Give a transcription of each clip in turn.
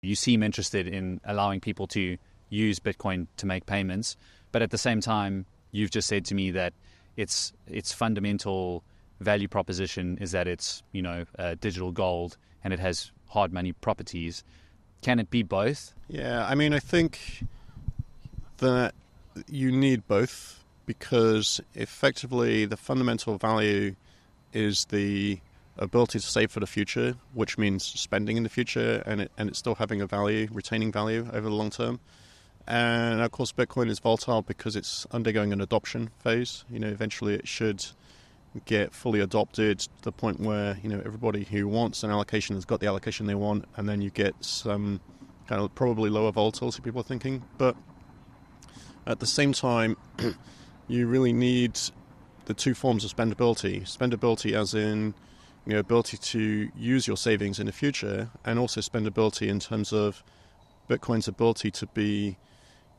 You seem interested in allowing people to use Bitcoin to make payments, but at the same time, you've just said to me that its fundamental value proposition is that it's digital gold and it has hard money properties. Can it be both? Yeah, I mean, I think that you need both, because effectively the fundamental value is the ability to save for the future, which means spending in the future, and it's still having a value, retaining value over the long term. And of course, Bitcoin is volatile because it's undergoing an adoption phase. Eventually it should get fully adopted to the point where everybody who wants an allocation has got the allocation they want, and then you get some kind of probably lower volatility, people are thinking. But at the same time, you really need the two forms of spendability as in ability to use your savings in the future, and also spendability in terms of Bitcoin's ability to be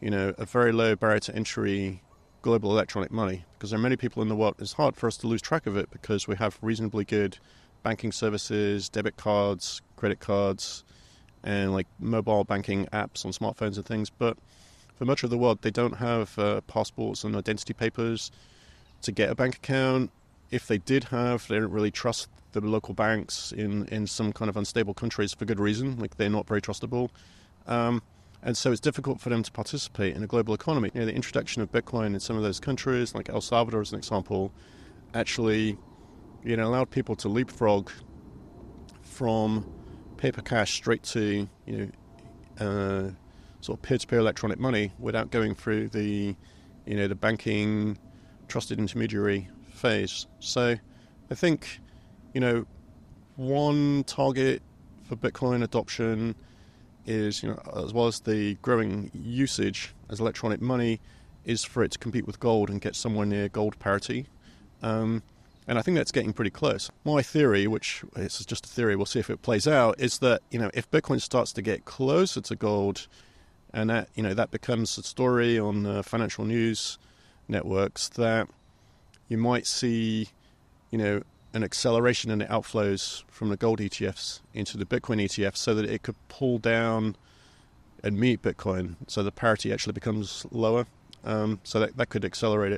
a very low barrier to entry global electronic money, because there are many people in the world. It's hard for us to lose track of it because we have reasonably good banking services, debit cards, credit cards, and like mobile banking apps on smartphones and things. But for much of the world, they don't have passports and identity papers to get a bank account. If they did have, they don't really trust the local banks in some kind of unstable countries for good reason. Like, they're not very trustable. And so it's difficult for them to participate in a global economy. The introduction of Bitcoin in some of those countries, like El Salvador as an example, actually allowed people to leapfrog from paper cash straight to sort of peer-to-peer electronic money without going through the banking trusted intermediary phase. So I think one target for Bitcoin adoption is, as well as the growing usage as electronic money, is for it to compete with gold and get somewhere near gold parity. And I think that's getting pretty close. My theory, which is just a theory, we'll see if it plays out, is that if Bitcoin starts to get closer to gold, and that becomes a story on financial news networks, that you might see an acceleration in the outflows from the gold ETFs into the Bitcoin ETFs, so that it could pull down and meet Bitcoin, so the parity actually becomes lower. So that could accelerate it.